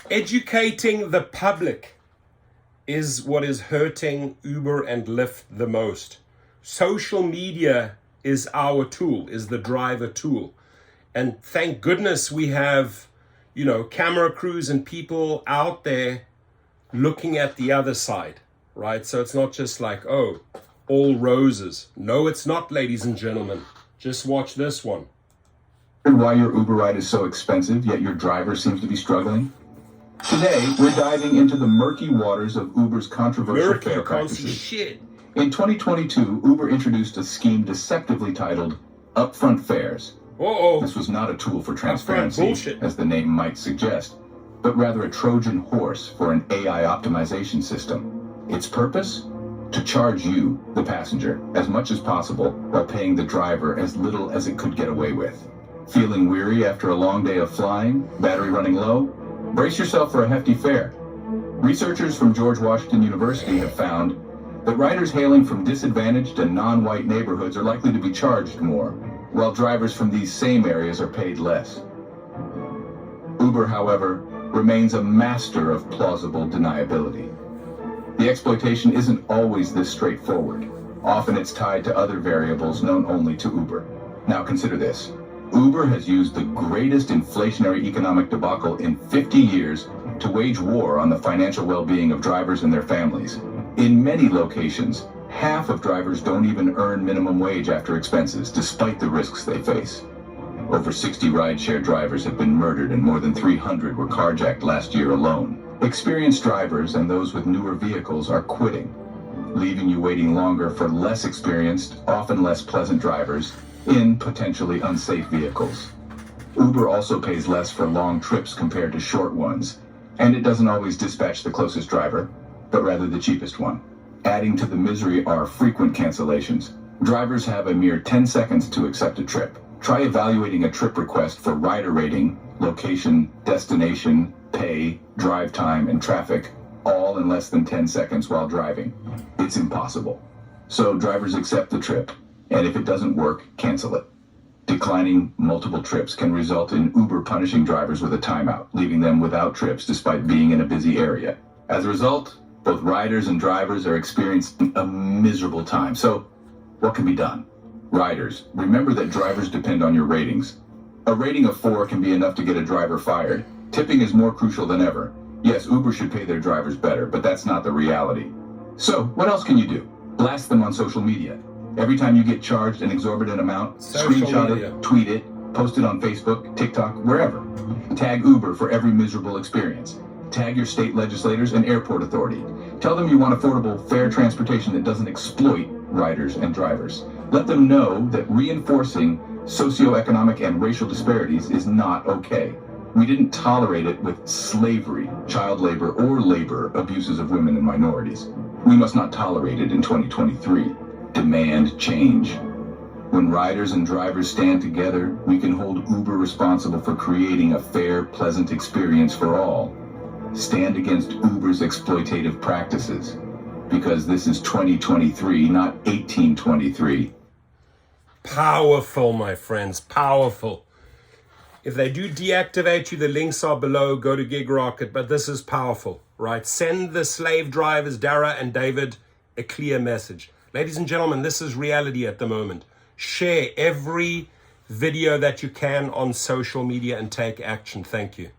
Educating the public is what is hurting Uber and Lyft the most. Social media is our tool, is the driver tool. And thank goodness we have, camera crews and people out there looking at the other side, right? So it's not just like, oh, all roses. No, it's not, ladies and gentlemen. Just watch this one. Why your Uber ride is so expensive, yet your driver seems to be struggling? Today, we're diving into the murky waters of Uber's controversial fare practices. Shit. In 2022, Uber introduced a scheme deceptively titled Upfront Fares. This was not a tool for transparency, as the name might suggest, but rather a Trojan horse for an AI optimization system. Its purpose? To charge you, the passenger, as much as possible while paying the driver as little as it could get away with. Feeling weary after a long day of flying, battery running low? Brace yourself for a hefty fare. Researchers from George Washington University have found that riders hailing from disadvantaged and non-white neighborhoods are likely to be charged more, while drivers from these same areas are paid less. Uber, however, remains a master of plausible deniability. The exploitation isn't always this straightforward. Often it's tied to other variables known only to Uber. Now consider this. Uber has used the greatest inflationary economic debacle in 50 years to wage war on the financial well-being of drivers and their families. In many locations, half of drivers don't even earn minimum wage after expenses, despite the risks they face. Over 60 rideshare drivers have been murdered and more than 300 were carjacked last year alone. Experienced drivers and those with newer vehicles are quitting, leaving you waiting longer for less experienced, often less pleasant drivers in potentially unsafe vehicles. Uber also pays less for long trips compared to short ones, and it doesn't always dispatch the closest driver, but rather the cheapest one. Adding to the misery are frequent cancellations. Drivers have a mere 10 seconds to accept a trip. Try evaluating a trip request for rider rating, location, destination, pay, drive time, and traffic, all in less than 10 seconds while driving. It's impossible. So drivers accept the trip, and if it doesn't work, cancel it. Declining multiple trips can result in Uber punishing drivers with a timeout, leaving them without trips despite being in a busy area. As a result, both riders and drivers are experiencing a miserable time. So, what can be done? Riders, remember that drivers depend on your ratings. A rating of 4 can be enough to get a driver fired. Tipping is more crucial than ever. Yes, Uber should pay their drivers better, but that's not the reality. So, what else can you do? Blast them on social media. Every time you get charged an exorbitant amount, screenshot it, tweet it, post it on Facebook, TikTok, wherever. Tag Uber for every miserable experience. Tag your state legislators and airport authority. Tell them you want affordable, fair transportation that doesn't exploit riders and drivers. Let them know that reinforcing socioeconomic and racial disparities is not okay. We didn't tolerate it with slavery, child labor, or labor abuses of women and minorities. We must not tolerate it in 2023. Demand change. When riders and drivers stand together, we can hold Uber responsible for creating a fair, pleasant experience for all. Stand against Uber's exploitative practices, because this is 2023, not 1823. Powerful, my friends, powerful. If they do deactivate you, the links are below. Go to Gig Rocket, but this is powerful, right? Send the slave drivers, Dara and David, a clear message. Ladies and gentlemen, this is reality at the moment. Share every video that you can on social media and take action. Thank you.